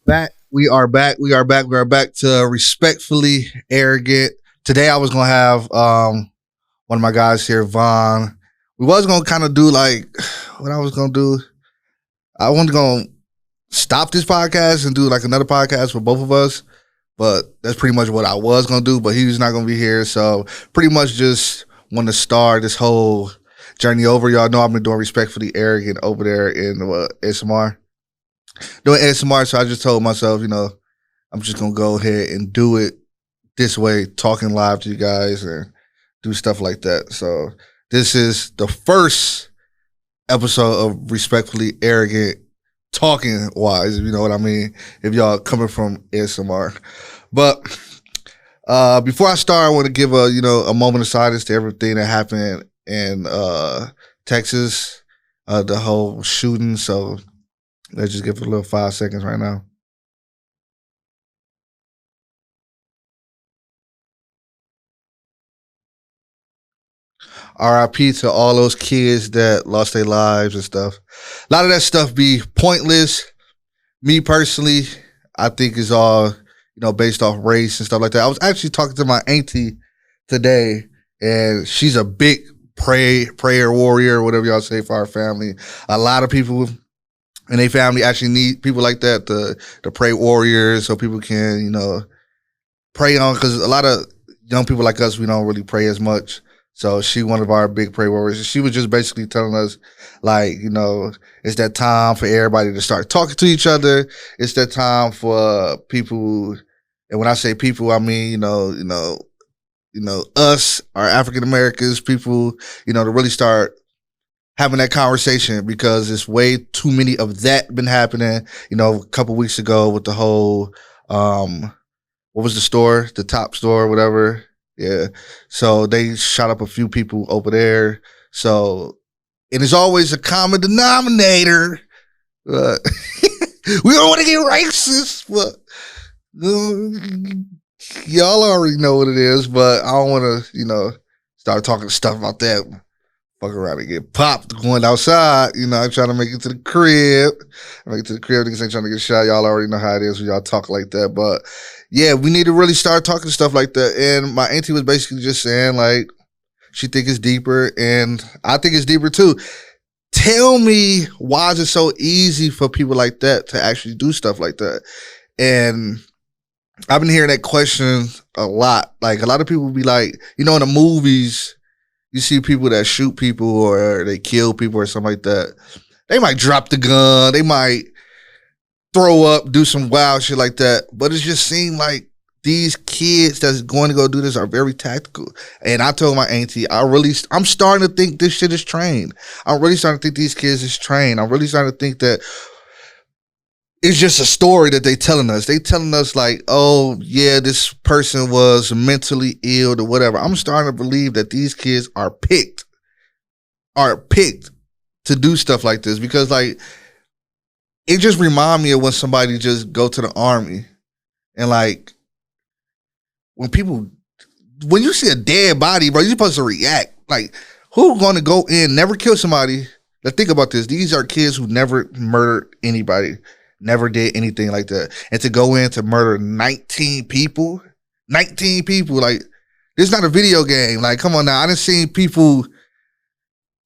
Back. We are back. We are back. We are back to respectfully arrogant. Today I was gonna have one of my guys here, Vaughn. We was gonna kind of do like what I was gonna do. I wasn't gonna stop this podcast and do like another podcast for both of us, but that's pretty much what I was gonna do. But he's not gonna be here, so pretty much just want to start this whole journey over. Y'all know I've been doing respectfully arrogant over there in SMR doing ASMR. So I just told myself, I'm just gonna go ahead and do it this way, talking live to you guys and do stuff like that. So this is the first episode of Respectfully Arrogant talking wise, if you know what I mean, if y'all coming from ASMR. But before I start, I want to give a moment of silence to everything that happened in Texas, the whole shooting. So let's just give it a little 5 seconds right now. RIP to all those kids that lost their lives and stuff. A lot of that stuff be pointless. Me personally, I think is all, based off race and stuff like that. I was actually talking to my auntie today, and she's a big prayer warrior, whatever y'all say, for our family. A lot of people in their family actually need people like that to pray warriors, so people can, pray on, because a lot of young people like us, we don't really pray as much. So she one of our big prayer warriors. She was just basically telling us, like, it's that time for everybody to start talking to each other. It's that time for people, and when I say people, I mean, us, our African Americans, people, to really start having that conversation, because it's way too many of that been happening. A couple weeks ago with the whole, what was the store, the top store, whatever. Yeah. So they shot up a few people over there. So it is always a common denominator. We don't want to get racist, but y'all already know what it is. But I don't want to, start talking stuff about that. Fuck around and get popped going outside. I'm trying to make it to the crib. Niggas ain't trying to get shot. Y'all already know how it is when y'all talk like that. But yeah, we need to really start talking stuff like that. And my auntie was basically just saying, like, she think it's deeper, and I think it's deeper too. Tell me, why is it so easy for people like that to actually do stuff like that? And I've been hearing that question a lot. Like, a lot of people be like, in the movies, you see people that shoot people or they kill people or something like that. They might drop the gun. They might throw up, do some wild shit like that. But it just seemed like these kids that's going to go do this are very tactical. And I told my auntie, I'm starting to think this shit is trained. I'm really starting to think these kids is trained. I'm really starting to think that it's just a story that they telling us. They telling us like, oh yeah, this person was mentally ill or whatever. I'm starting to believe that these kids are picked to do stuff like this, because like, it just remind me of when somebody just go to the army, and like, when you see a dead body, bro, you're supposed to react. Like, who going to go in, never kill somebody? Let's think about this. These are kids who never murdered anybody. Never did anything like that. And to go in to murder 19 people, like, this is not a video game. Like, come on now. I done seen people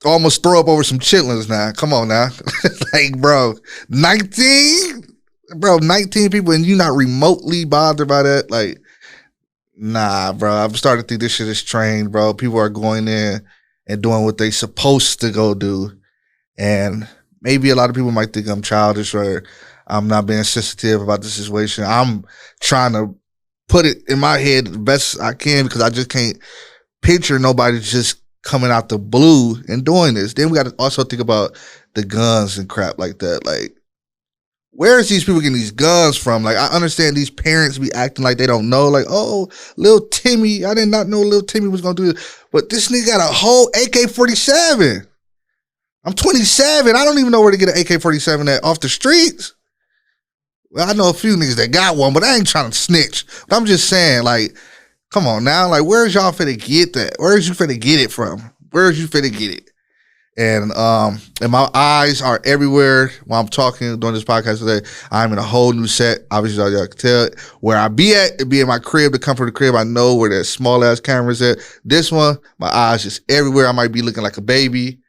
almost throw up over some chitlins now. Come on now. Like, bro, 19 people, and you not remotely bothered by that? Like, nah, bro. I'm starting to think this shit is trained, bro. People are going in and doing what they supposed to go do. And maybe a lot of people might think I'm childish or I'm not being sensitive about the situation. I'm trying to put it in my head the best I can, because I just can't picture nobody just coming out the blue and doing this. Then we got to also think about the guns and crap like that. Like, where is these people getting these guns from? Like, I understand these parents be acting like they don't know. Like, oh, little Timmy, I did not know little Timmy was going to do this. But this nigga got a whole AK-47. I'm 27. I don't even know where to get an AK-47 at off the streets. Well, I know a few niggas that got one, but I ain't trying to snitch. But I'm just saying, like, come on now. Like, where's y'all finna get that? Where's you finna get it from? Where's you finna get it? And my eyes are everywhere while I'm talking during this podcast today. I'm in a whole new set. Obviously, y'all can tell where I be at. It be in my crib, the comfort of the crib. I know where that small ass camera's at. This one, my eyes just everywhere. I might be looking like a baby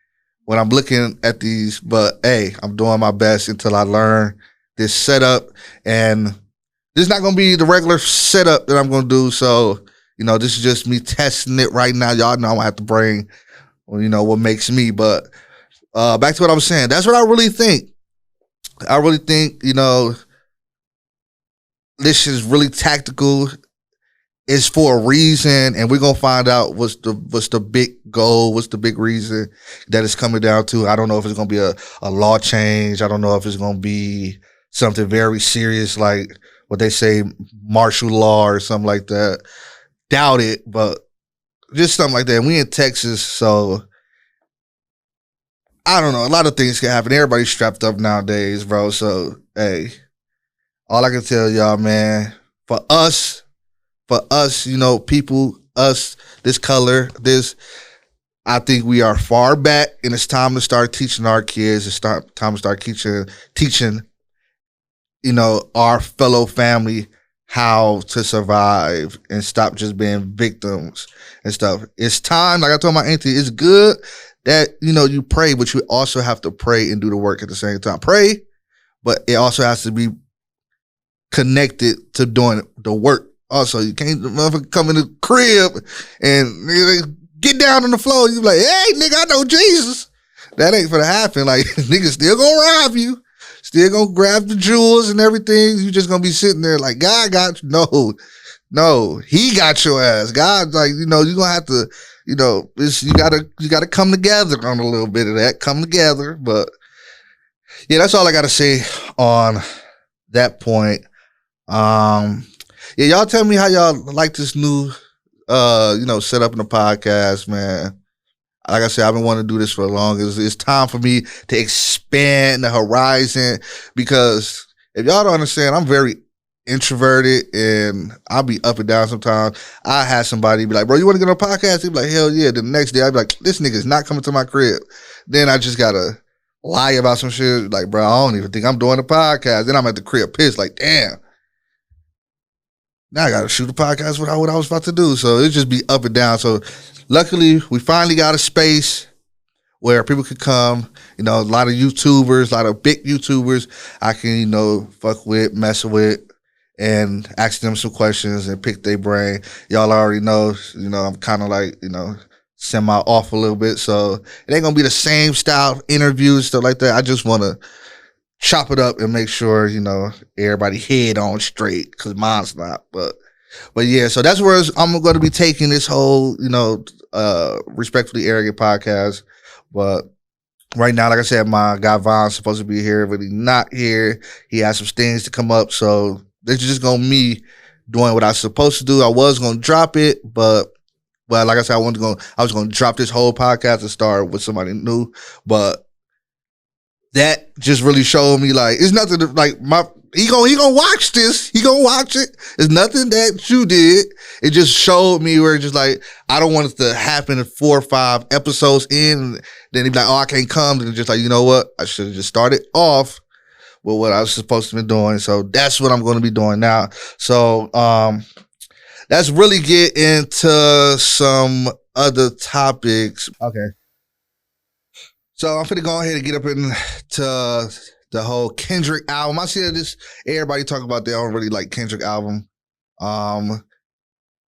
when I'm looking at these, but hey, I'm doing my best until I learn this setup. And this is not going to be the regular setup that I'm going to do. So, this is just me testing it right now. Y'all know I'm going to have to bring, what makes me. But back to what I was saying. That's what I really think. I really think, this is really tactical. It's for a reason, and we're gonna find out what's the big goal, what's the big reason that it's coming down to. I don't know if it's gonna be a law change. I don't know if it's gonna be something very serious like what they say, martial law or something like that. Doubt it, but just something like that. And we in Texas, so I don't know. A lot of things can happen. Everybody's strapped up nowadays, bro. So hey, all I can tell y'all, man, for us, people, us, this color, I think we are far back, and it's time to start teaching our kids. It's time to start teaching, our fellow family how to survive and stop just being victims and stuff. It's time, like I told my auntie, it's good that, you pray, but you also have to pray and do the work at the same time. Pray, but it also has to be connected to doing the work. Also, you can't come in the crib and get down on the floor. You be like, hey, nigga, I know Jesus. That ain't gonna happen. Like, niggas still gonna rob you, still gonna grab the jewels and everything. You just gonna be sitting there like, God got you. No, he got your ass. God, like, you gonna have to, you gotta come together on a little bit of that. Come together. But yeah, that's all I gotta say on that point. Yeah, y'all tell me how y'all like this new, setup in the podcast, man. Like I said, I've been wanting to do this for long. It's time for me to expand the horizon, because if y'all don't understand, I'm very introverted and I'll be up and down sometimes. I had somebody be like, bro, you want to get on a podcast? They'd be like, hell yeah. The next day I'd be like, this nigga's not coming to my crib. Then I just gotta lie about some shit. Like, bro, I don't even think I'm doing a podcast. Then I'm at the crib pissed, like, damn. Now I got to shoot a podcast with what I was about to do. So it just be up and down. So luckily, we finally got a space where people could come. A lot of YouTubers, a lot of big YouTubers I can, fuck with, mess with, and ask them some questions and pick their brain. Y'all already know, I'm kind of like, semi off a little bit. So it ain't going to be the same style of interviews, stuff like that. I just want to chop it up and make sure, everybody head on straight, because mine's not. But yeah, so that's where I'm going to be taking this whole, Respectfully Arrogant podcast. But right now, like I said, my guy Von's supposed to be here, but he's not here. He has some things to come up. So this is just going to be me doing what I was supposed to do. I was going to drop it, but like I said, I was going to drop this whole podcast and start with somebody new. But that just really showed me, like, it's nothing to, like, he gonna watch this. He gonna watch it. It's nothing that you did. It just showed me where it's just like, I don't want it to happen in 4 or 5 episodes in. Then he'd be like, oh, I can't come. And just like, you know what? I should have just started off with what I was supposed to be doing. So that's what I'm going to be doing now. So let's really get into some other topics. Okay. So I'm finna go ahead and get up into the whole Kendrick album. I see that everybody talk about they don't really like Kendrick album.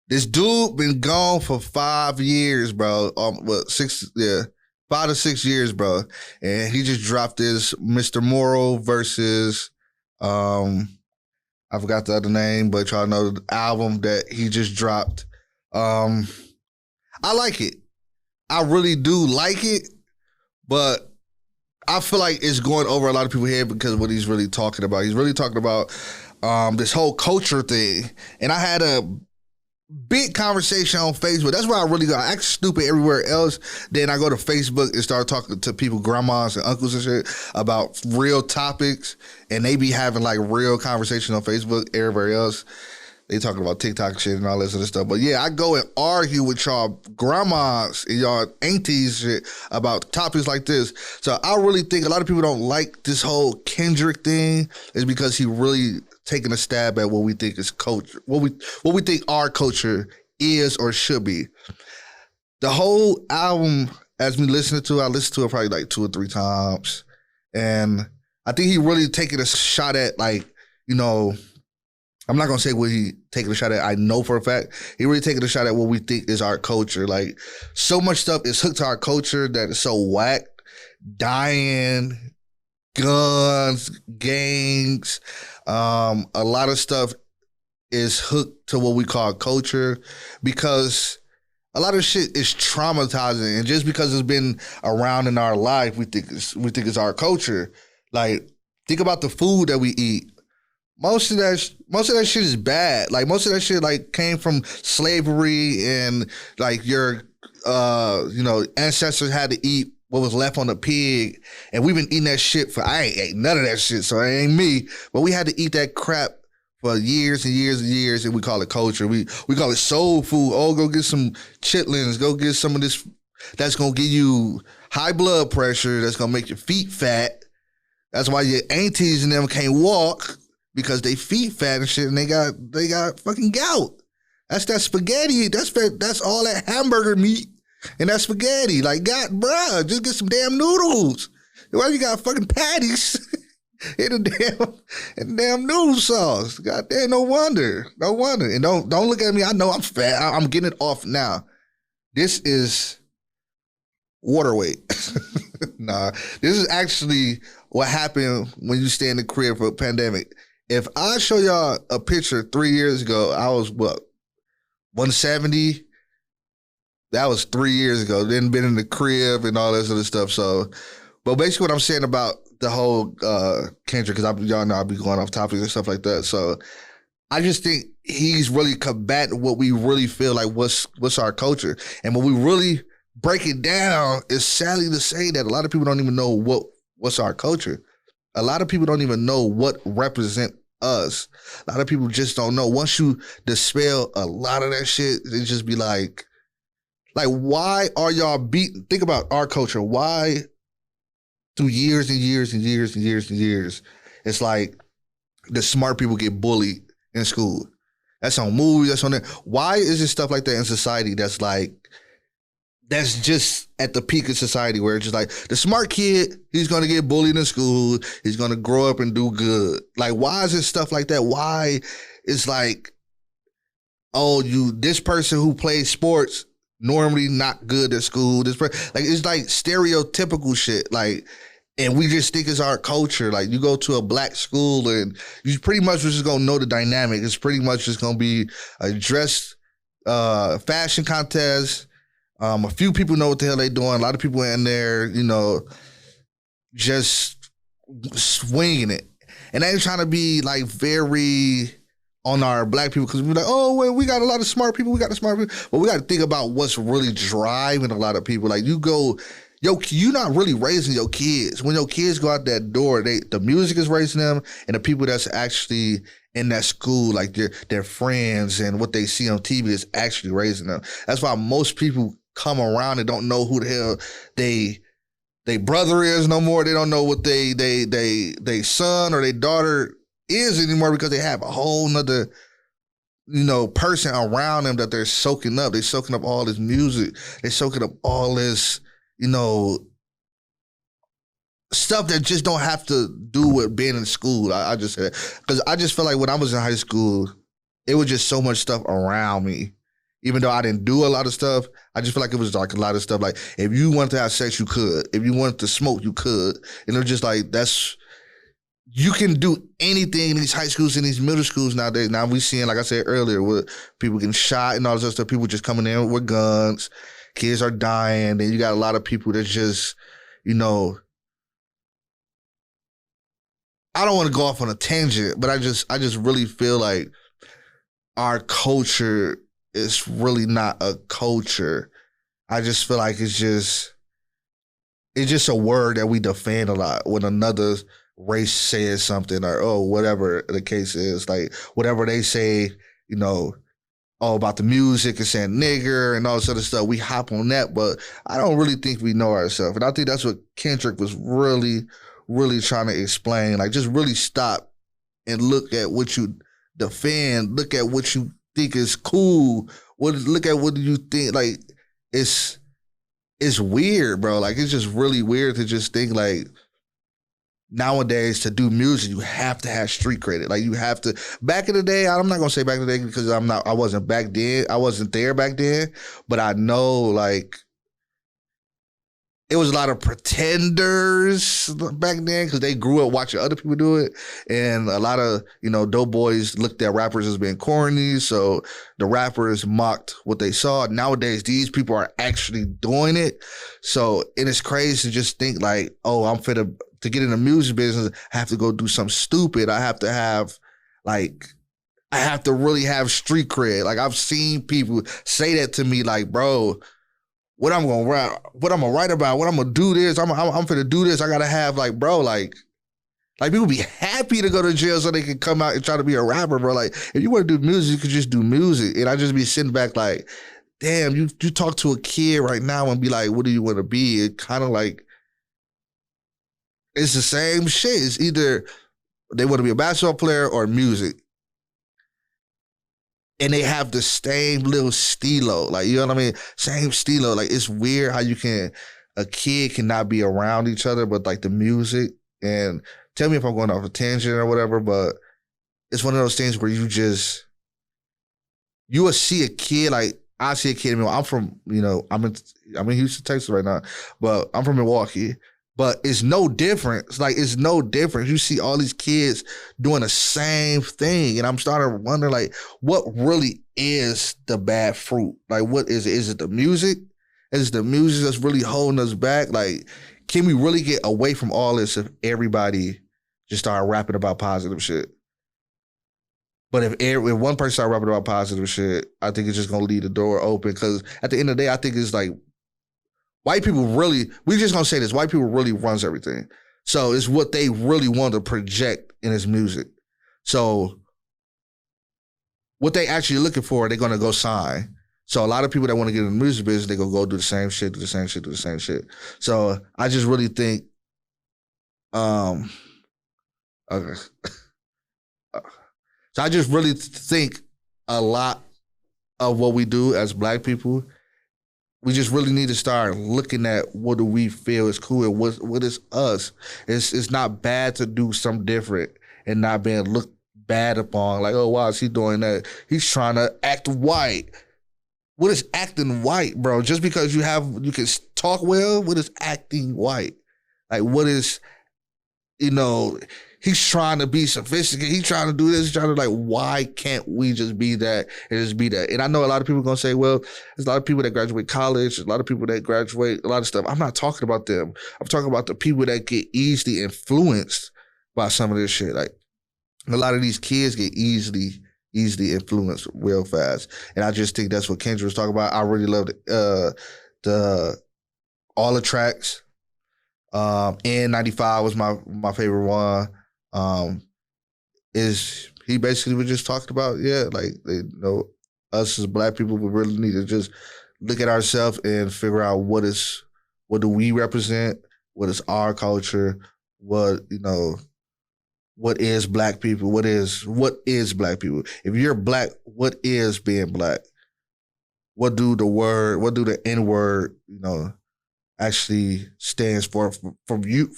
This dude been gone for 5 years, bro. 5 to 6 years, bro. And he just dropped this Mr. Moral versus I forgot the other name, but y'all know the album that he just dropped. I like it. I really do like it. But I feel like it's going over a lot of people's head because of what he's really talking about. He's really talking about this whole culture thing. And I had a big conversation on Facebook. That's where I really go. I act stupid everywhere else. Then I go to Facebook and start talking to people, grandmas and uncles and shit, about real topics. And they be having like real conversations on Facebook, everywhere else. they talking about TikTok shit and all this other stuff. But yeah, I go and argue with y'all grandmas and y'all aunties shit about topics like this. So I really think a lot of people don't like this whole Kendrick thing is because he really taking a stab at what we think is culture, what we think our culture is or should be. The whole album, as we listened to, I listened to it probably like 2 or 3 times. And I think he really taking a shot at, like, you know, I'm not going to say what he taking a shot at. I know for a fact. He really taking a shot at what we think is our culture. Like, so much stuff is hooked to our culture that is so whack. Dying, guns, gangs. A lot of stuff is hooked to what we call culture because a lot of shit is traumatizing, and just because it's been around in our life, we think it's our culture. Like, think about the food that we eat. Most of that shit is bad. Like, most of that shit like came from slavery, and like your ancestors had to eat what was left on the pig, and we've been eating that shit for I ain't ate none of that shit, so it ain't me. But we had to eat that crap for years and years and years, and we call it culture. We call it soul food. Oh, go get some chitlins. Go get some of this that's gonna give you high blood pressure. That's gonna make your feet fat. That's why your aunties and them can't walk because they feet fat and shit, and they got fucking gout. That's that spaghetti. That's all that hamburger meat and that spaghetti. Like, God, bruh, just get some damn noodles. Why you got fucking patties? In the damn noodle sauce. God damn, no wonder. And don't look at me. I know I'm fat. I'm getting it off now. This is water weight. Nah, this is actually what happened when you stay in the crib for a pandemic. If I show y'all a picture 3 years ago, I was what, 170? That was 3 years ago. Then been in the crib and all this other stuff. So, but basically what I'm saying about the whole Kendrick, because y'all know I'll be going off topics and stuff like that. So I just think he's really combating what we really feel like what's our culture. And when we really break it down, it's sadly to say that a lot of people don't even know what's our culture. A lot of people don't even know what represent us. A lot of people just don't know. Once you dispel a lot of that shit, it just be like why are y'all beating? Think about our culture. Why through years and years and years and years and years, it's like the smart people get bullied in school. That's on movies, that's on there. Why is there stuff like that in society that's just at the peak of society where it's just like the smart kid, he's going to get bullied in school, he's going to grow up and do good. Like, why is it stuff like that? Why is like, oh, this person who plays sports normally not good at school. It's like stereotypical shit. Like, and we just think it's our culture. Like, you go to a black school and you pretty much just gonna know the dynamic. It's pretty much just gonna be a dress, fashion contest. A few people know what the hell they doing. A lot of people in there, just swinging it. And they ain't trying to be like very on our black people, because we're like, oh, well, we got a lot of smart people. We got the smart people. But we got to think about what's really driving a lot of people. Like, you're not really raising your kids. When your kids go out that door, the music is raising them, and the people that's actually in that school, like their friends and what they see on TV is actually raising them. That's why most people come around and don't know who the hell they brother is no more. They don't know what they son or their daughter is anymore, because they have a whole nother, person around them that they're soaking up. They're soaking up all this music. They're soaking up all this, stuff that just don't have to do with being in school. I just said, because I just feel like when I was in high school, it was just so much stuff around me. Even though I didn't do a lot of stuff, I just feel like it was like a lot of stuff. Like, if you wanted to have sex, you could. If you wanted to smoke, you could. And it was just like, you can do anything in these high schools and these middle schools nowadays. Now we seeing, like I said earlier, with people getting shot and all this other stuff, people just coming in with guns, kids are dying, and you got a lot of people that just, I don't want to go off on a tangent, but I just really feel like our culture is really not a culture. I just feel like it's just a word that we defend a lot when another race says something, or whatever the case is. Like, whatever they say, you know, all about the music and saying nigger and all this other stuff. We hop on that, but I don't really think we know ourselves. And I think that's what Kendrick was really, really trying to explain. Like, just really stop and look at what you defend, look at what you think is cool. Look at what you think, like, it's weird, bro. Like, it's just really weird to just think, like, nowadays to do music, you have to have street credit. Like, you have to. Back in the day, I'm not gonna say back in the day because I wasn't back then. I wasn't there back then, but I know, like, it was a lot of pretenders back then because they grew up watching other people do it. And a lot of, dope boys looked at rappers as being corny. So the rappers mocked what they saw. Nowadays, these people are actually doing it. So, and it's crazy to just think like, oh, I'm fit to get in the music business. I have to go do something stupid. I have to really have street cred. Like, I've seen people say that to me, like, bro, what I'm gonna write about, what I'm gonna do this, I'm finna do this. I gotta have, like, bro, like people be happy to go to jail so they can come out and try to be a rapper, bro. Like, if you want to do music, you could just do music. And I just be sitting back like, damn, you talk to a kid right now and be like, what do you want to be? It kind of like, it's the same shit. It's either they want to be a basketball player or music. And they have the same little stilo. Like, you know what I mean? Same stilo. Like, it's weird how a kid cannot be around each other, but like the music. And tell me if I'm going off a tangent or whatever, but it's one of those things where you will see a kid, like, I see a kid, I'm from, I'm in Houston, Texas right now, but I'm from Milwaukee. But it's no different. It's no different. You see all these kids doing the same thing. And I'm starting to wonder, like, what really is the bad fruit? Like, what is it? Is it the music? Is it the music that's really holding us back? Like, can we really get away from all this if everybody just started rapping about positive shit? But if one person started rapping about positive shit, I think it's just going to leave the door open. Because at the end of the day, I think it's like, white people really, we just gonna say this, white people really runs everything. So it's what they really want to project in his music. So what they actually looking for, they're gonna go sign. So a lot of people that want to get in the music business, they gonna go do the same shit, do the same shit, do the same shit. So I just really think, okay. So I just really think a lot of what we do as Black people, we just really need to start looking at what do we feel is cool and what is us. It's not bad to do something different and not being looked bad upon. Like, oh, why is he doing that? He's trying to act white. What is acting white, bro? Just because you can talk well, what is acting white? Like, what is, he's trying to be sophisticated. He's trying to do this. He's trying to, like, why can't we just be that and just be that? And I know a lot of people are going to say, well, there's a lot of people that graduate college, a lot of people that graduate a lot of stuff. I'm not talking about them. I'm talking about the people that get easily influenced by some of this shit. Like, a lot of these kids get easily influenced real fast. And I just think that's what Kendrick was talking about. I really loved all the tracks. N95 was my favorite one. Is he basically was just talking about, like, us as Black people, we really need to just look at ourselves and figure out what do we represent, what is our culture, what is Black people, what is Black people. If you're Black, what is being Black? What do the N-word, actually stands for from you.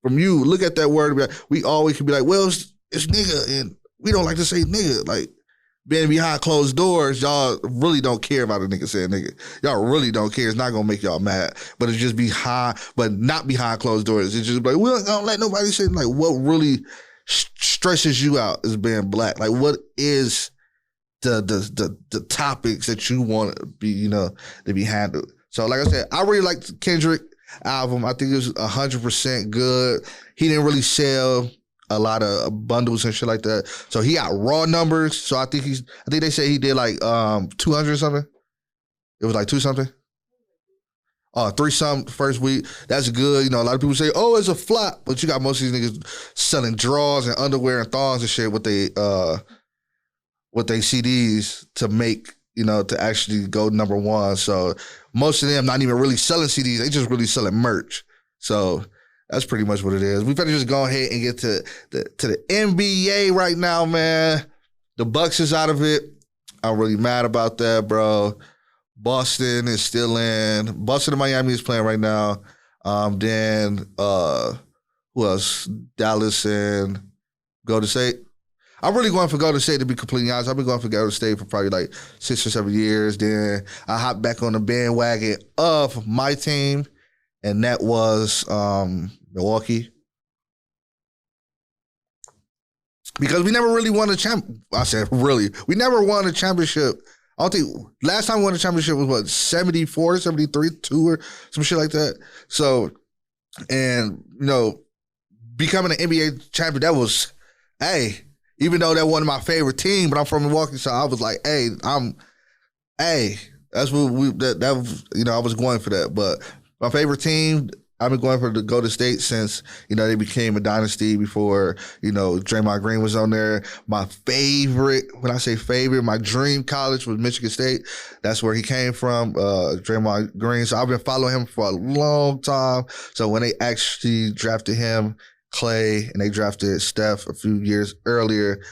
Look at that word. We always can be like, well, it's nigga, and we don't like to say nigga. Like, being behind closed doors, y'all really don't care about a nigga saying nigga. Y'all really don't care. It's not gonna make y'all mad. But it's just but not behind closed doors. It's just like, we don't let nobody say, like, what really stresses you out is being Black. Like, what is the topics that you want to be, to be handled. So, like I said, I really liked Kendrick album. I think it was 100% good. He didn't really sell a lot of bundles and shit like that. So he got raw numbers. So I think they said he did like 200 or something. It was like 2 something. 3 something first week. That's good. A lot of people say, oh, it's a flop. But you got most of these niggas selling drawers and underwear and thongs and shit with with their CDs to make, to actually go number one. So most of them not even really selling CDs. They just really selling merch. So that's pretty much what it is. We better just go ahead and get to the NBA right now, man. The Bucks is out of it. I'm really mad about that, bro. Boston is still in. Boston and Miami is playing right now. Then who else? Dallas and Golden State. I'm really going for Golden State, to be completely honest. I've been going for Golden State for probably like 6 or 7 years. Then I hopped back on the bandwagon of my team, and that was Milwaukee. Because we never really won a I said really. We never won a championship. I don't think last time we won a championship was what, 74, 73, 2 or some shit like that. So, and becoming an NBA champion, that was, hey, even though that wasn't my favorite team, but I'm from Milwaukee, so I was like, hey, that's what that was, I was going for that. But my favorite team, I've been going for the Golden State since, they became a dynasty before, Draymond Green was on there. My favorite, when I say favorite, my dream college was Michigan State. That's where he came from, Draymond Green. So I've been following him for a long time. So when they actually drafted him, Clay, and they drafted Steph a few years earlier,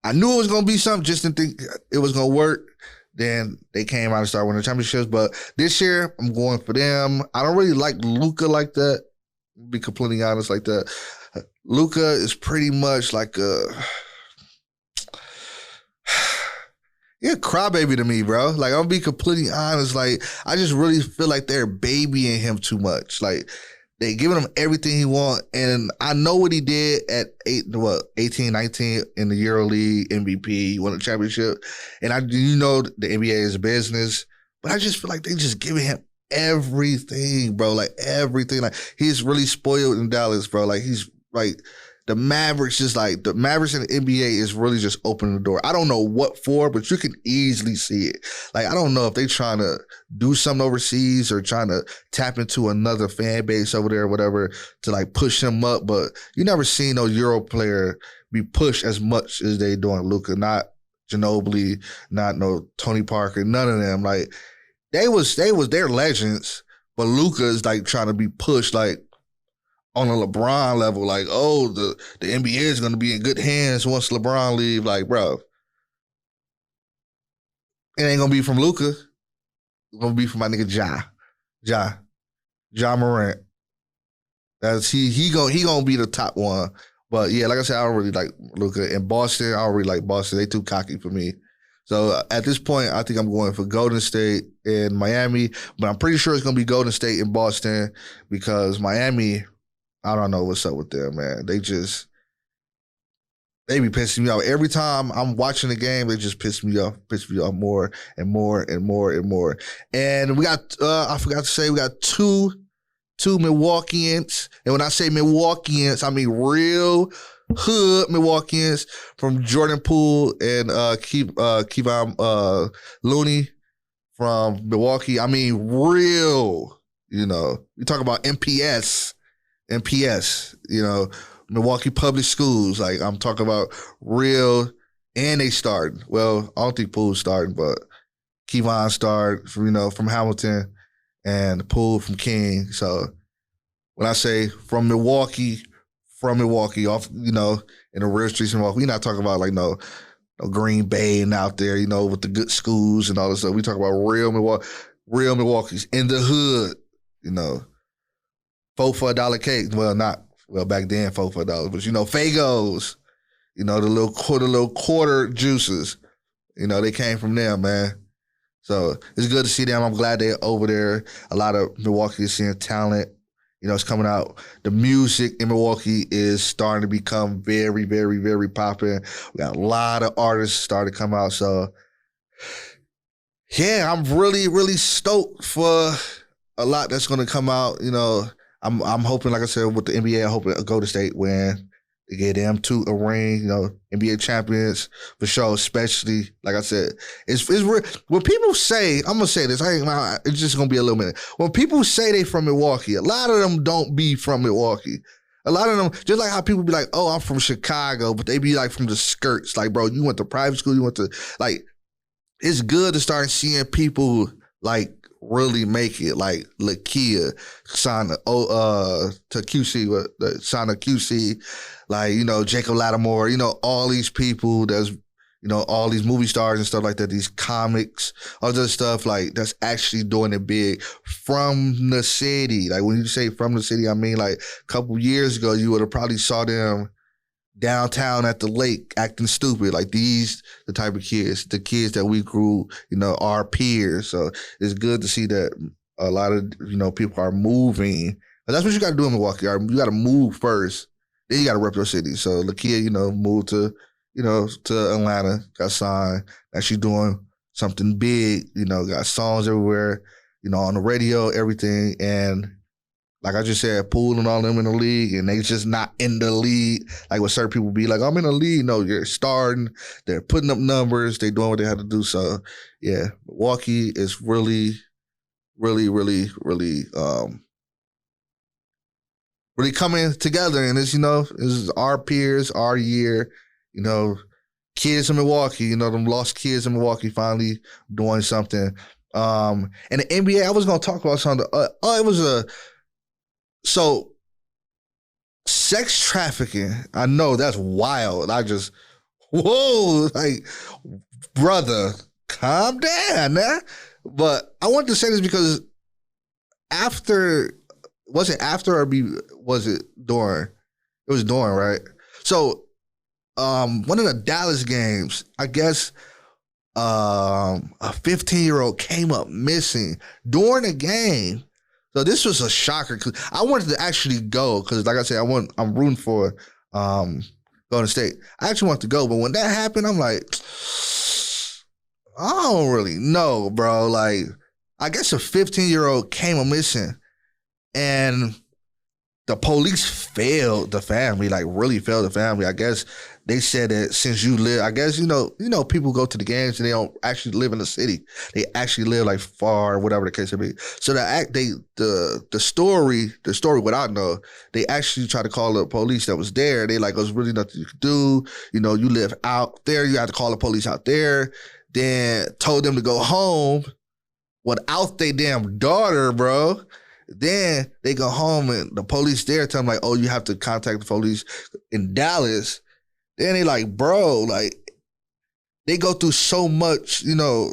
I knew it was going to be something, just didn't think it was going to work. Then they came out and started winning championships. But this year, I'm going for them. I don't really like Luka like that, to be completely honest like that. Luka is pretty much like a crybaby to me, bro. Like, I'm gonna be completely honest. Like, I just really feel like they're babying him too much. Like, they giving him everything he want, and I know what he did at 18, 19 in the EuroLeague MVP. He won a championship, and the NBA is a business, but I just feel like they just giving him everything, bro. Like everything. Like, he's really spoiled in Dallas, bro. Like, he's like the Mavericks. Just like the Mavericks in the NBA is really just opening the door. I don't know what for, but you can easily see it. Like, I don't know if they trying to do something overseas or trying to tap into another fan base over there or whatever to like push him up. But you never seen no Euro player be pushed as much as they doing Luka. Not Ginobili, not no Tony Parker, none of them. Like, they're legends, but Luka is like trying to be pushed like on a LeBron level. Like, oh, the NBA is going to be in good hands once LeBron leave. Like, bro, it ain't going to be from Luka. It's going to be from my nigga Ja Morant. That's he gonna be the top one. But yeah, like I said, I don't really like Luka. In Boston, I don't really like Boston. They too cocky for me. So at this point, I think I'm going for Golden State and Miami. But I'm pretty sure it's gonna be Golden State and Boston, because Miami, I don't know what's up with them, man. They be pissing me off. Every time I'm watching the game, they just piss me off more and more and more and more. And we got, I forgot to say, we got two Milwaukeeans. And when I say Milwaukeeans, I mean real hood Milwaukeeans, from Jordan Poole and Kevon Looney from Milwaukee. I mean real, you talk about MPS, Milwaukee Public Schools. Like, I'm talking about real, and they starting. Well, I don't think Poole's starting, but Kevon started from Hamilton, and Poole from King. So when I say from Milwaukee, off, in the real streets of Milwaukee, we're not talking about like no Green Bay and out there, with the good schools and all this stuff. We talk about real Milwaukee's in the hood, $4 for $1 cake. Well, back then, $4 for $1, but Fagos, the little quarter juices, they came from there, man. So it's good to see them. I'm glad they're over there. A lot of Milwaukee is seeing talent. It's coming out. The music in Milwaukee is starting to become very, very, very popular. We got a lot of artists starting to come out. So yeah, I'm really, really stoked for a lot that's going to come out. I'm hoping, like I said, with the NBA, I hope Golden State win. They get them to a ring, NBA champions for sure. Especially, like I said, it's real. When people say, I'm gonna say this, it's just gonna be a little minute. When people say they from Milwaukee, a lot of them don't be from Milwaukee. A lot of them, just like how people be like, oh, I'm from Chicago, but they be like from the skirts. Like, bro, you went to private school, you went to, like, it's good to start seeing people like really make it. Like Lakia signed to QC, signed to QC, like, you know, Jacob Lattimore, you know, all these people that's, you know, all these movie stars and stuff like that, these comics, all this stuff, like, that's actually doing it big from the city. Like, when you say from the city, I mean, like, a couple years ago, you would have probably saw them downtown at the lake acting stupid. Like, these, the type of kids, the kids that we grew, you know, our peers. So it's good to see that a lot of, you know, people are moving. But that's what you got to do in Milwaukee. You got to move first, then you got to rep your city. So Lakia, you know, moved to, you know, to Atlanta, got signed. Now she's doing something big, you know, got songs everywhere, you know, on the radio, everything. And like I just said, Poole and all them in the league, and they just not in the league. Like what certain people be like, I'm in the league. No, you're starting. They're putting up numbers. They doing what they have to do. So yeah, Milwaukee is really, really, really, really, really coming together. And it's, you know, this is our peers, our year. You know, kids in Milwaukee, you know, them lost kids in Milwaukee finally doing something. And the NBA, I was going to talk about something. It was so sex trafficking. I know that's wild. Whoa, like, brother, calm down, man. But I wanted to say this because was it during? It was during, right? So, one of the Dallas games, I guess, a 15-year-old came up missing during the game. So this was a shocker because I wanted to actually go because, like I said, I'm rooting for Golden State. I actually want to go, but when that happened, I'm like, I don't really know, bro. Like, I guess a 15-year-old came up missing, and the police failed the family, like really failed the family. I guess they said that since you live, I guess, you know, people go to the games and they don't actually live in the city. They actually live like far, whatever the case may be. So the story, what I know, they actually tried to call the police that was there. They like, there's really nothing you could do. You know, you live out there. You have to call the police out there. Then told them to go home without their damn daughter, bro. Then they go home and the police there tell them like, oh, you have to contact the police in Dallas. Then they like, bro, like, they go through so much, you know,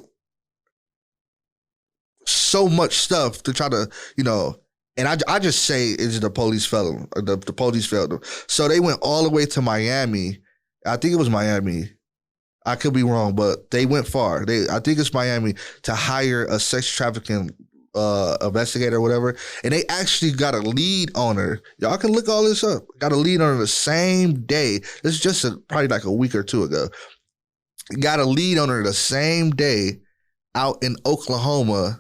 so much stuff to try to, you know, and I just say it's the police failed them. The police failed them. So they went all the way to Miami. I think it was Miami. I could be wrong, but they went far. I think it's Miami to hire a sex trafficking investigator or whatever, and they actually got a lead on her. Y'all can look all this up. Got a lead on her the same day. This is just probably like a week or two ago. Got a lead on her the same day out in Oklahoma,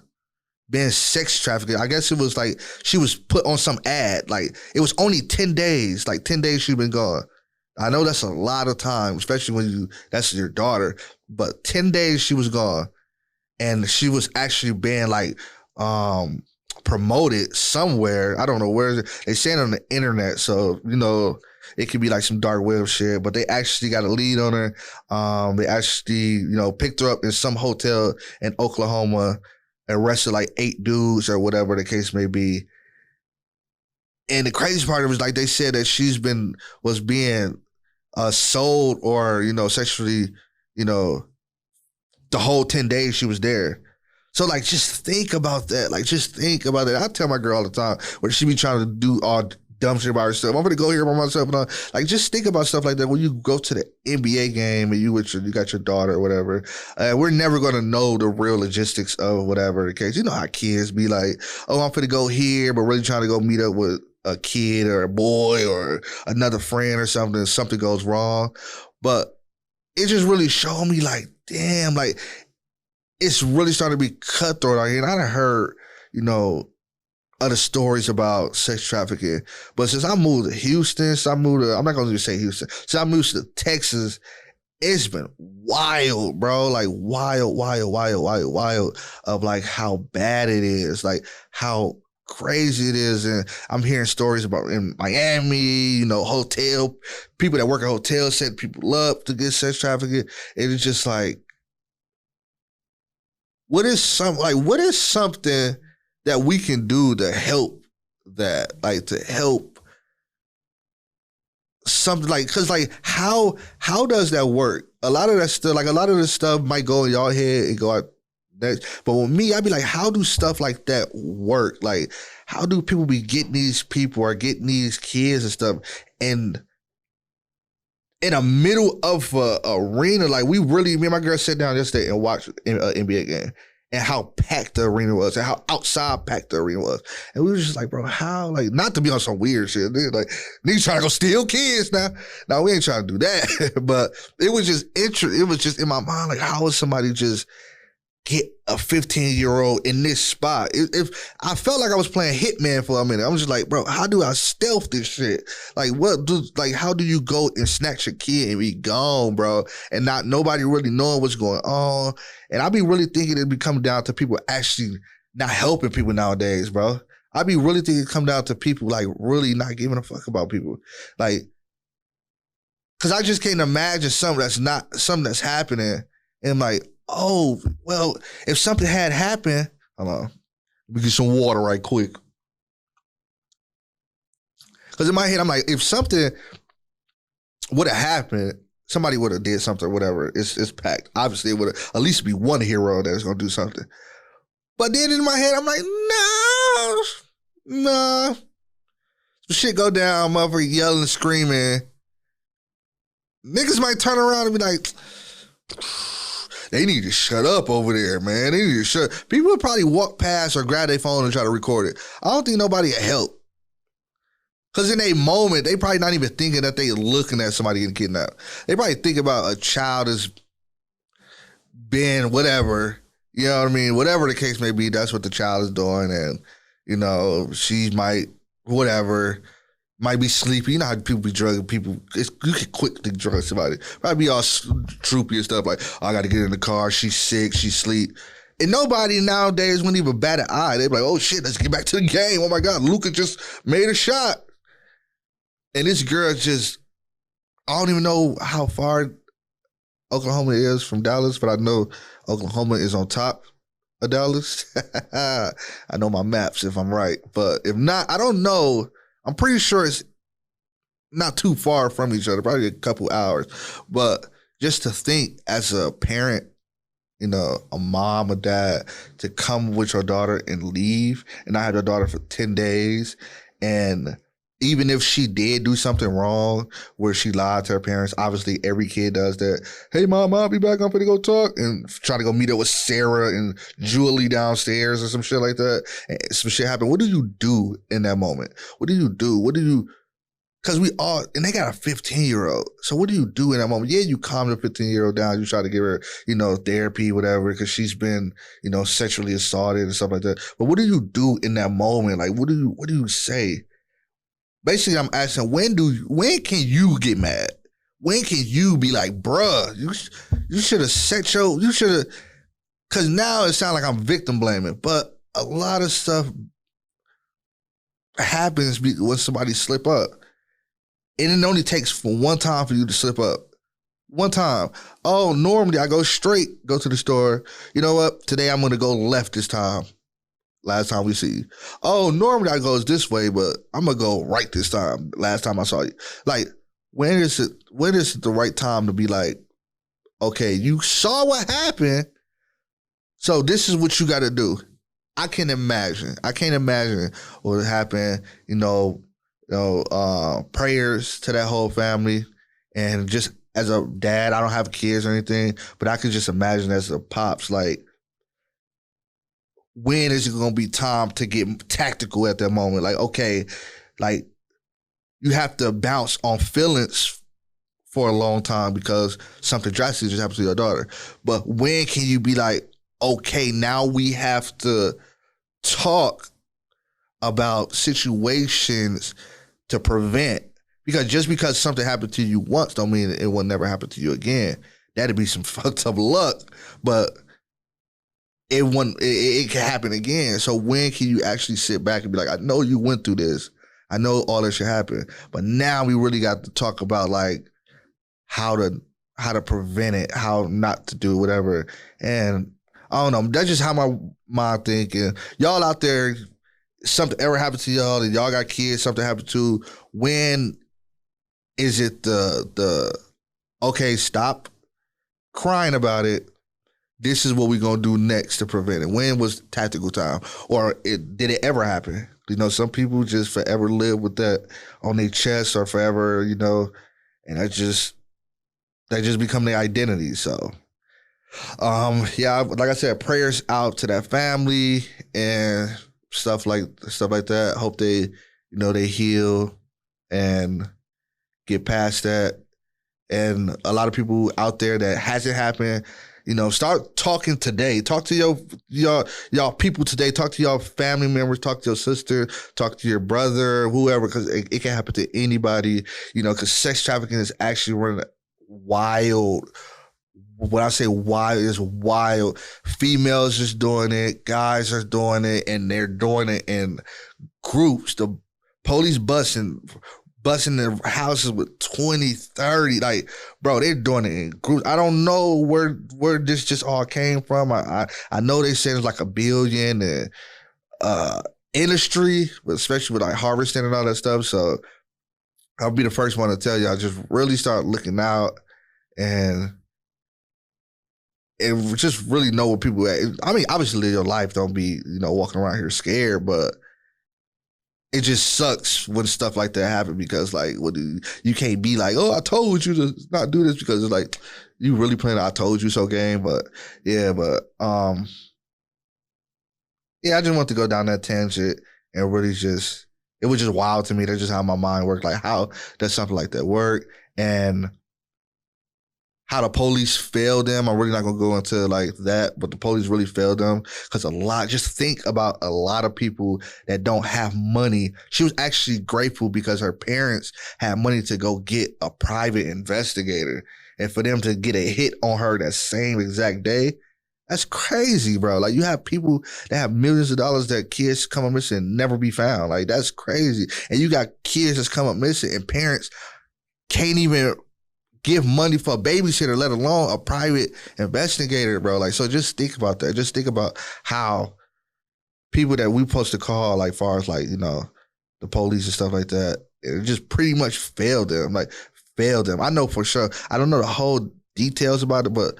being sex trafficked. I guess it was like she was put on some ad. Like, it was only 10 days. Like 10 days she'd been gone. I know that's a lot of time, especially when that's your daughter. But 10 days she was gone, and she was actually being like promoted somewhere. I don't know where. They say it on the internet, so, you know, it could be like some dark web shit, but they actually got a lead on her. They actually, you know, picked her up in some hotel in Oklahoma, arrested like 8 dudes or whatever the case may be. And the crazy part of it is, like, they said that was being sold or, you know, sexually, you know, the whole 10 days she was there. So, like, just think about that. Like, just think about it. I tell my girl all the time when she be trying to do all dumb shit by herself, I'm going to go here by myself. And all. Like, just think about stuff like that. When you go to the NBA game and you got your daughter or whatever, we're never going to know the real logistics of whatever the case. You know how kids be like, oh, I'm going to go here, but really trying to go meet up with a kid or a boy or another friend or something. Something goes wrong. But it just really showed me, like, damn, like, it's really starting to be cutthroat out here. And I done heard, you know, other stories about sex trafficking. But since I moved to Houston, I'm not going to say Houston. Since I moved to Texas, it's been wild, bro. Like, wild of like how bad it is. Like, how crazy it is. And I'm hearing stories about in Miami, you know, hotel people that work at hotels set people up to get sex trafficking. And it's just like, what is something that we can do to help that, like to help something like, cause like how does that work? A lot of that stuff, like a lot of this stuff might go in y'all head and go out next. But with me, I'd be like, how do stuff like that work? Like, how do people be getting these people or getting these kids and stuff? And in the middle of a arena, like me and my girl sat down yesterday and watched an NBA game. And how packed the arena was, and how outside packed the arena was. And we were just like, bro, how, like, not to be on some weird shit. Dude, like, niggas trying to go steal kids now. No, we ain't trying to do that. But it was just in my mind, like, how would somebody just get a 15-year-old in this spot? If I felt like I was playing Hitman for a minute. I was just like, bro, how do I stealth this shit? Like, how do you go and snatch a kid and be gone, bro? And not nobody really knowing what's going on. And I be really thinking it be coming down to people actually not helping people nowadays, bro. I be really thinking it come down to people like really not giving a fuck about people. Like, cause I just can't imagine something that's happening. And I'm like, oh, well, if something had happened, hold on, let me get some water right quick. Because in my head, I'm like, if something would have happened, somebody would have did something or whatever. It's packed. Obviously, it would have at least be one hero that's going to do something. But then in my head, I'm like, no. Some shit go down, motherfucker yelling and screaming. Niggas might turn around and be like, they need to shut up over there, man. They need to shut. People would probably walk past or grab their phone and try to record it. I don't think nobody would help. Because in a moment, they probably not even thinking that they looking at somebody getting kidnapped. They probably think about a child that's been whatever, you know what I mean? Whatever the case may be, that's what the child is doing. And, you know, she might be sleepy. You know how people be drugging people. You can quickly drug somebody. Probably be all droopy and stuff like, oh, I got to get in the car. She's sick. She's asleep. And nobody nowadays wouldn't even bat an eye. They'd be like, oh shit, let's get back to the game. Oh my God, Luka just made a shot. And this girl just, I don't even know how far Oklahoma is from Dallas, but I know Oklahoma is on top of Dallas. I know my maps if I'm right. But if not, I don't know. I'm pretty sure it's not too far from each other, probably a couple hours. But just to think as a parent, you know, a mom, a dad, to come with your daughter and leave, and I had your daughter for 10 days, and even if she did do something wrong where she lied to her parents, obviously every kid does that. Hey, mom, I'll be back. I'm finna go talk, and try to go meet up with Sarah and Julie downstairs or some shit like that. And some shit happened. What do you do in that moment? What do you do? Because and they got a 15-year-old. So what do you do in that moment? Yeah, you calm the 15-year-old down. You try to give her, you know, therapy, whatever, because she's been, you know, sexually assaulted and stuff like that. But what do you do in that moment? Like, what do you say? Basically, I'm asking, when can you get mad? When can you be like, bruh, you should have because now it sounds like I'm victim blaming, but a lot of stuff happens when somebody slip up. And it only takes for one time for you to slip up. One time. Oh, normally I go to the store. You know what? Today I'm going to go left this time. Last time we see you. Oh, normally I goes this way, but I'm gonna go right this time. Last time I saw you. Like, when is it the right time to be like, okay, you saw what happened, so this is what you gotta do. I can't imagine what happened, prayers to that whole family. And just as a dad, I don't have kids or anything, but I can just imagine as a pops, like, when is it going to be time to get tactical at that moment? Like, okay, like, you have to bounce on feelings for a long time because something drastic just happened to your daughter. But when can you be like, okay, now we have to talk about situations to prevent? Because just because something happened to you once don't mean it will never happen to you again. That'd be some fucked up luck. But it can happen again. So when can you actually sit back and be like, I know you went through this. I know all this should happen. But now we really got to talk about like how to prevent it, how not to do whatever. And I don't know. That's just how my mind thinking. Y'all out there, something ever happened to y'all and y'all got kids, something happened to, when is it the okay, stop crying about it. This is what we're gonna do next to prevent it. When was tactical time? Or did it ever happen? You know, some people just forever live with that on their chest or forever, you know, and that just become their identity. So yeah, like I said, prayers out to that family and stuff like that. Hope they, they heal and get past that. And a lot of people out there that hasn't happened, start talking today. Talk to y'all people today. Talk to y'all family members. Talk to your sister. Talk to your brother, whoever, because it can happen to anybody. Because sex trafficking is actually running wild. When I say wild, it's wild. Females just doing it. Guys are doing it, and they're doing it in groups. The police busting their houses with 20, 30. Like, bro, they're doing it in groups. I don't know where this just all came from. I know they said it's like $1 billion and industry, but especially with like harvesting and all that stuff. So I'll be the first one to tell y'all, just really start looking out and just really know what people at. I mean, obviously your life don't be, walking around here scared, but it just sucks when stuff like that happen, because like you can't be like, oh, I told you to not do this, because it's like you really playing I told you so game. But yeah, I just want to go down that tangent and really just, it was just wild to me. That's just how my mind worked. Like, how does something like that work? And how the police failed them. I'm really not gonna go into like that, but the police really failed them, because just think about a lot of people that don't have money. She was actually grateful because her parents had money to go get a private investigator, and for them to get a hit on her that same exact day, that's crazy, bro. Like, you have people that have millions of dollars that kids come up missing and never be found. Like, that's crazy. And you got kids that's come up missing and parents can't even give money for a babysitter, let alone a private investigator, bro. Like, so just think about that. Just think about how people that we supposed to call, like, far as like, the police and stuff like that, it just pretty much failed them. Like, failed them. I know for sure. I don't know the whole details about it, but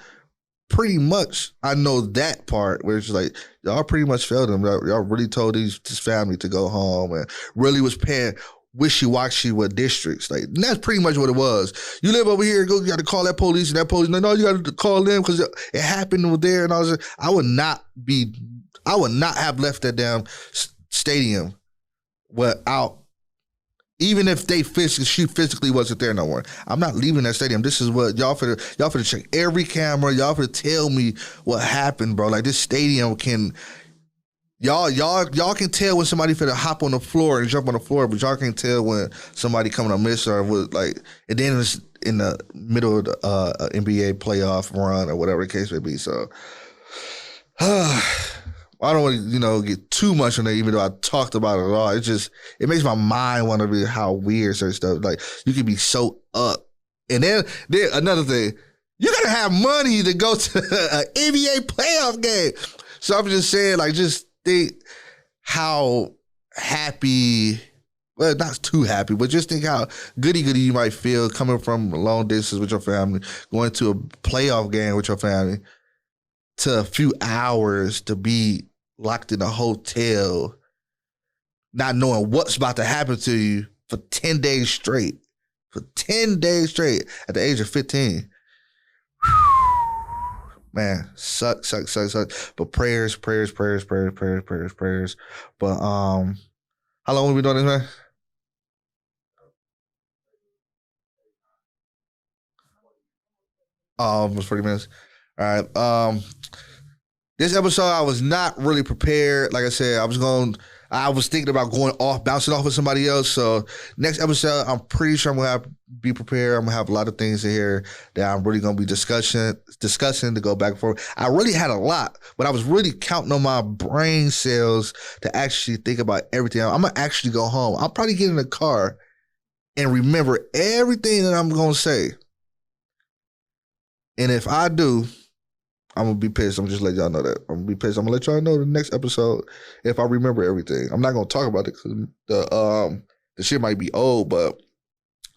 pretty much I know that part where it's just like, y'all pretty much failed them. Y'all really told this family to go home and really was paying wishy-washy with districts. Like, and that's pretty much what it was. You live over here, you got to call that police, and that police, no, you got to call them because it happened over there. And I would not have left that damn stadium without, even if she physically wasn't there no more. I'm not leaving that stadium. This is what y'all for check every camera. Y'all for tell me what happened, bro. Like, this stadium can. Y'all can tell when somebody finna hop on the floor and jump on the floor, but y'all can't tell when somebody coming on miss or with like. And then it's in the middle of the NBA playoff run or whatever the case may be. So I don't want to get too much on it, even though I talked about it a lot. It makes my mind want to be how weird certain stuff. Like, you can be so up, and then another thing, you gotta have money to go to an NBA playoff game. So I'm just saying, like, just think how happy, well, not too happy, but just think how goody you might feel coming from a long distance with your family, going to a playoff game with your family, to a few hours to be locked in a hotel, not knowing what's about to happen to you for 10 days straight. For 10 days straight at the age of 15. Man, sucks. But prayers. But how long have we been doing this, man? Almost 40 minutes. All right. This episode I was not really prepared. Like I said, I was thinking about going off, bouncing off with somebody else. So next episode, I'm pretty sure I'm gonna be prepared. I'm gonna have a lot of things in here that I'm really gonna be discussing to go back and forth. I really had a lot, but I was really counting on my brain cells to actually think about everything. I'm gonna actually go home. I'll probably get in the car and remember everything that I'm gonna say. And if I do, I'm gonna be pissed. I'm just let y'all know that. I'm gonna be pissed. I'm gonna let y'all know the next episode if I remember everything. I'm not gonna talk about it because the shit might be old, but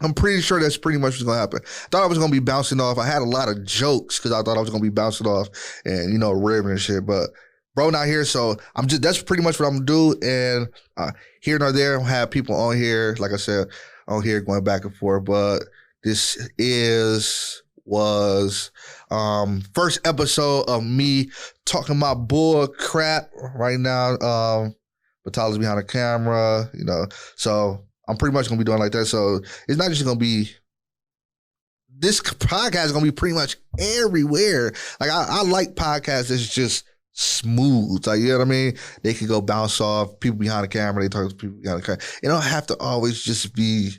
I'm pretty sure that's pretty much what's gonna happen. I thought I was gonna be bouncing off. I had a lot of jokes because I thought I was gonna be bouncing off and ribbing and shit. But bro not here, so that's pretty much what I'm gonna do. And here nor there, I'll have people on here, like I said, on here going back and forth. But this was first episode of me talking my bull crap right now. Batala's behind the camera, so I'm pretty much gonna be doing like that. So it's not just gonna be this podcast is gonna be pretty much everywhere. Like I like podcasts that's just smooth. Like, you know what I mean? They can go bounce off people behind the camera, they talk to people behind the camera. It don't have to always just be,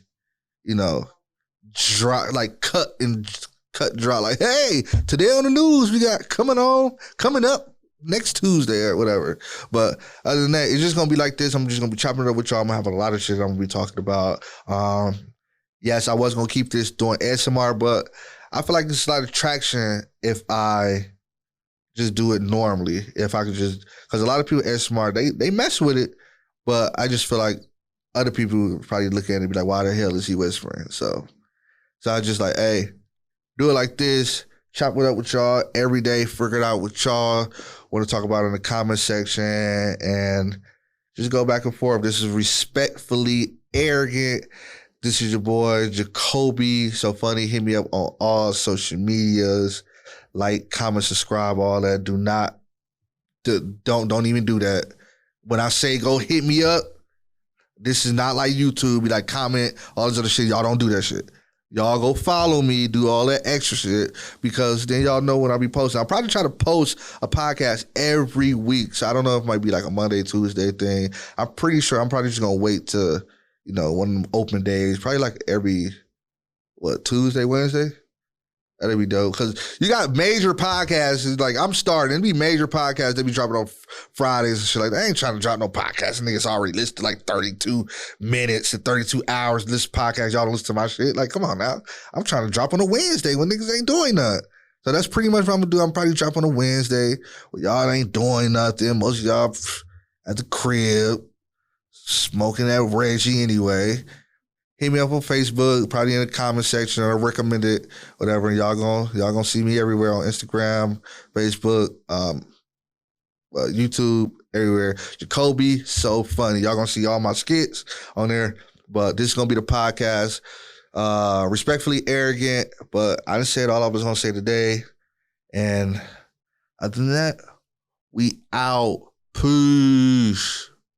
dry, like cut dry. Like, hey, today on the news we got coming up next Tuesday or whatever. But other than that, it's just gonna be like this. I'm just gonna be chopping it up with y'all. I'm gonna have a lot of shit I'm gonna be talking about. Yes, I was gonna keep this doing ASMR, but I feel like there's a lot of traction if I just do it normally. If I could just, because a lot of people ASMR, they mess with it, but I just feel like other people probably look at it and be like, why the hell is he whispering? So I just like, hey, do it like this, chop it up with y'all every day, figure it out with y'all, want to talk about it in the comment section, and just go back and forth. This is Respectfully Arrogant. This is your boy, Jacoby. So funny. Hit me up on all social medias. Like, comment, subscribe, all that. Don't even do that. When I say go hit me up, this is not like YouTube. Be like, comment, all this other shit. Y'all don't do that shit. Y'all go follow me, do all that extra shit, because then y'all know when I be posting. I'll probably try to post a podcast every week. So I don't know if it might be like a Monday, Tuesday thing. I'm pretty sure I'm probably just going to wait to, one of them open days, probably like every, Tuesday, Wednesday? That'd be dope. Because you got major podcasts, like I'm starting, it'd be major podcasts, they be dropping on Fridays and shit like that. I ain't trying to drop no podcast. Niggas already listed like 32 minutes and 32 hours. This podcast, y'all don't listen to my shit. Like, come on now. I'm trying to drop on a Wednesday when niggas ain't doing nothing. So that's pretty much what I'm gonna do. I'm probably drop on a Wednesday when y'all ain't doing nothing. Most of y'all at the crib, smoking that Reggie anyway. Hit me up on Facebook, probably in the comment section, or recommend it, whatever. And y'all gonna see me everywhere on Instagram, Facebook, YouTube, everywhere. Jacoby, so funny. Y'all gonna see all my skits on there. But this is gonna be the podcast. Respectfully Arrogant. But I done said all I was gonna say today. And other than that, we out. Peace.